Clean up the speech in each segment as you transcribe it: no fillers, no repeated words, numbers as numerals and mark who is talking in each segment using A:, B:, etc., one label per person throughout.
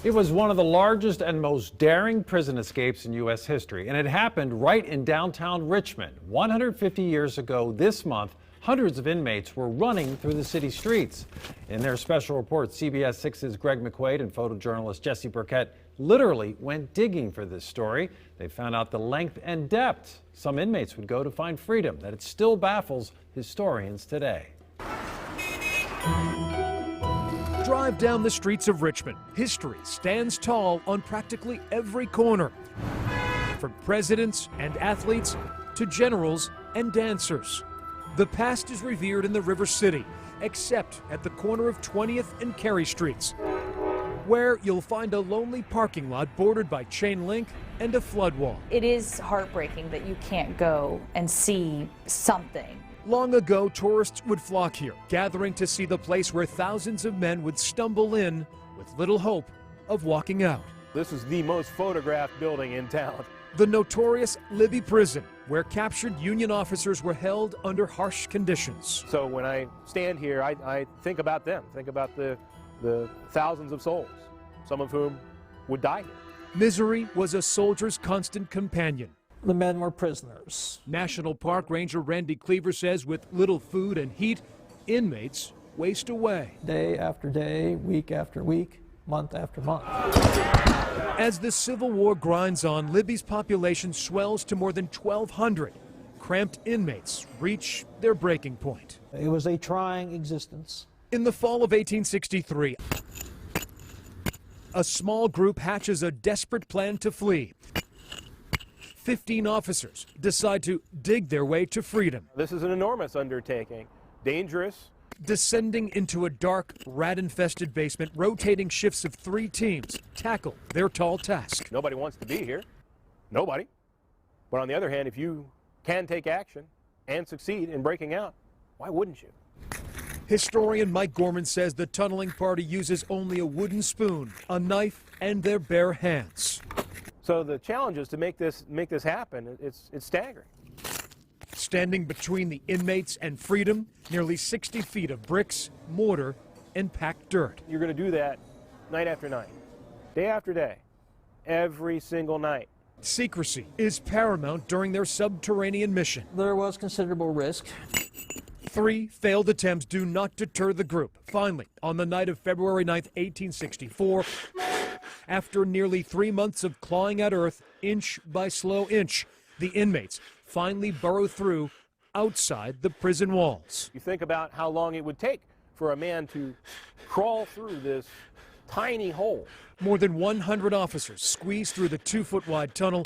A: It was one of the largest and most daring prison escapes in U.S. history, and it happened right in downtown Richmond. 150 years ago this month, hundreds of inmates were running through the city streets. In their special report, CBS 6's Greg McQuaid and photojournalist Jesse Burkett literally went digging for this story. They found out the length and depth some inmates would go to find freedom, that it still baffles historians today.
B: Drive down the streets of Richmond. History stands tall on practically every corner. From presidents and athletes to generals and dancers. The past is revered in the River City, except at the corner of 20th and Carey Streets, where you'll find a lonely parking lot bordered by chain link and a flood wall.
C: It is heartbreaking that you can't go and see something.
B: Long ago, tourists would flock here, gathering to see the place where thousands of men would stumble in with little hope of walking out.
D: This is the most photographed building in town.
B: The notorious Libby Prison, where captured Union officers were held under harsh conditions.
D: So when I stand here, I think about them, think about the thousands of souls, some of whom would die here.
B: Misery was a soldier's constant companion.
E: The men were prisoners.
B: National Park Ranger Randy Cleaver says with little food and heat, inmates waste away.
E: Day after day, week after week, month after month.
B: As the Civil War grinds on, Libby's population swells to more than 1,200. Cramped inmates reach their breaking point.
E: It was a trying existence.
B: In the fall of 1863, a small group hatches a desperate plan to flee. 15 officers decide to dig their way to freedom.
D: This is an enormous undertaking, dangerous.
B: Descending into a dark, rat-infested basement, rotating shifts of 3 teams tackle their tall task.
D: Nobody wants to be here. Nobody. But on the other hand, if you can take action and succeed in breaking out, why wouldn't you?
B: Historian Mike Gorman says the tunneling party uses only a wooden spoon, a knife, and their bare hands.
D: So the challenge is to make this happen. It's staggering.
B: Standing between the inmates and freedom, nearly 60 feet of bricks, mortar, and packed dirt.
D: You're going to do that night after night, day after day, every single night.
B: Secrecy is paramount during their subterranean mission.
E: There was considerable risk.
B: 3 failed attempts do not deter the group. Finally, on the night of February 9th, 1864, after nearly 3 months of clawing at earth, inch by slow inch, the inmates finally burrow through outside the prison walls.
D: You think about how long it would take for a man to crawl through this tiny hole.
B: More than 100 officers squeeze through the 2-foot-wide tunnel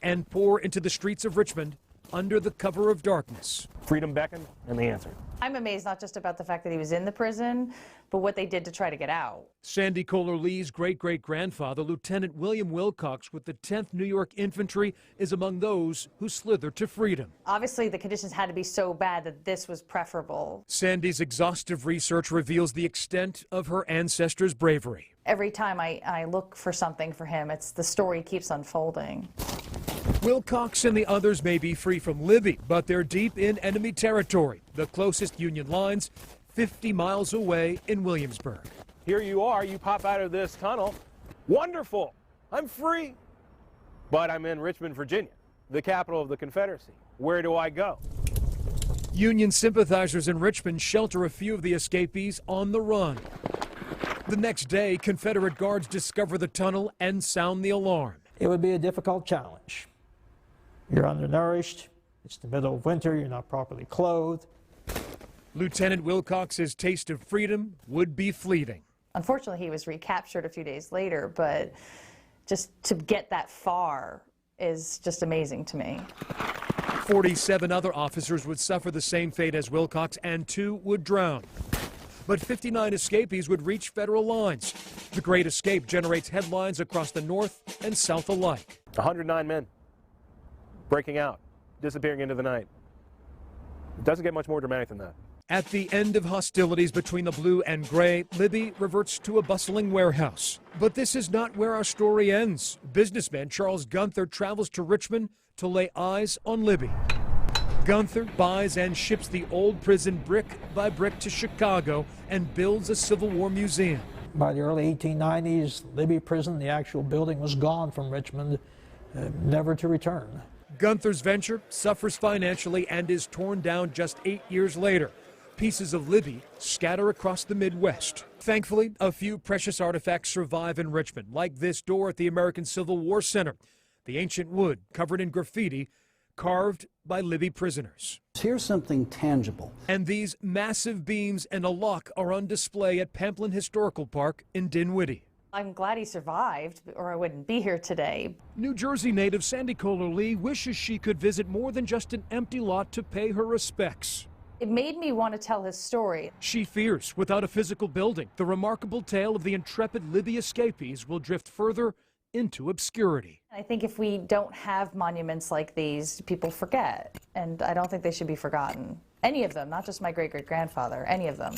B: and pour into the streets of Richmond under the cover of darkness.
D: Freedom beckoned, and they answered.
C: I'm amazed not just about the fact that he was in the prison, but what they did to try to get out.
B: Sandy Kohler Lee's great-great-grandfather, Lieutenant William Wilcox with the 10th New York Infantry, is among those who slithered to freedom.
C: Obviously, the conditions had to be so bad that this was preferable.
B: Sandy's exhaustive research reveals the extent of her ancestors' bravery.
C: Every time I look for something for him, the story keeps unfolding.
B: Wilcox and the others may be free from Libby, but they're deep in enemy territory. The closest Union lines 50 miles away in Williamsburg.
D: Here you are, you pop out of this tunnel. Wonderful, I'm free. But I'm in Richmond, Virginia, the capital of the Confederacy. Where do I go?
B: Union sympathizers in Richmond shelter a few of the escapees on the run. The next day, Confederate guards discover the tunnel and sound the alarm.
E: It would be a difficult challenge. You're undernourished, it's the middle of winter, you're not properly clothed.
B: Lieutenant Wilcox's taste of freedom would be fleeting.
C: Unfortunately, he was recaptured a few days later, but just to get that far is just amazing to me.
B: 47 other officers would suffer the same fate as Wilcox, and 2 would drown. But 59 escapees would reach federal lines. The Great Escape generates headlines across the North and South alike.
D: 109 men breaking out, disappearing into the night. It doesn't get much more dramatic than that.
B: At the end of hostilities between the blue and gray, Libby reverts to a bustling warehouse. But this is not where our story ends. Businessman Charles Gunther travels to Richmond to lay eyes on Libby. Gunther buys and ships the old prison brick by brick to Chicago and builds a Civil War museum.
E: By the early 1890s, Libby Prison, the actual building, was gone from Richmond, never to return.
B: Gunther's venture suffers financially and is torn down just 8 years later. Pieces of Libby scatter across the Midwest. Thankfully, a few precious artifacts survive in Richmond, like this door at the American Civil War Center. The ancient wood covered in graffiti, carved by Libby prisoners.
F: Here's something tangible.
B: And these massive beams and a lock are on display at Pamplin Historical Park in Dinwiddie.
C: I'm glad he survived, or I wouldn't be here today.
B: New Jersey native Sandy Kohler-Lee wishes she could visit more than just an empty lot to pay her respects.
C: It made me want to tell his story.
B: She fears, without a physical building, the remarkable tale of the intrepid Libby escapees will drift further into obscurity.
C: I think if we don't have monuments like these, people forget, and I don't think they should be forgotten. Any of them, not just my great-great-grandfather, any of them.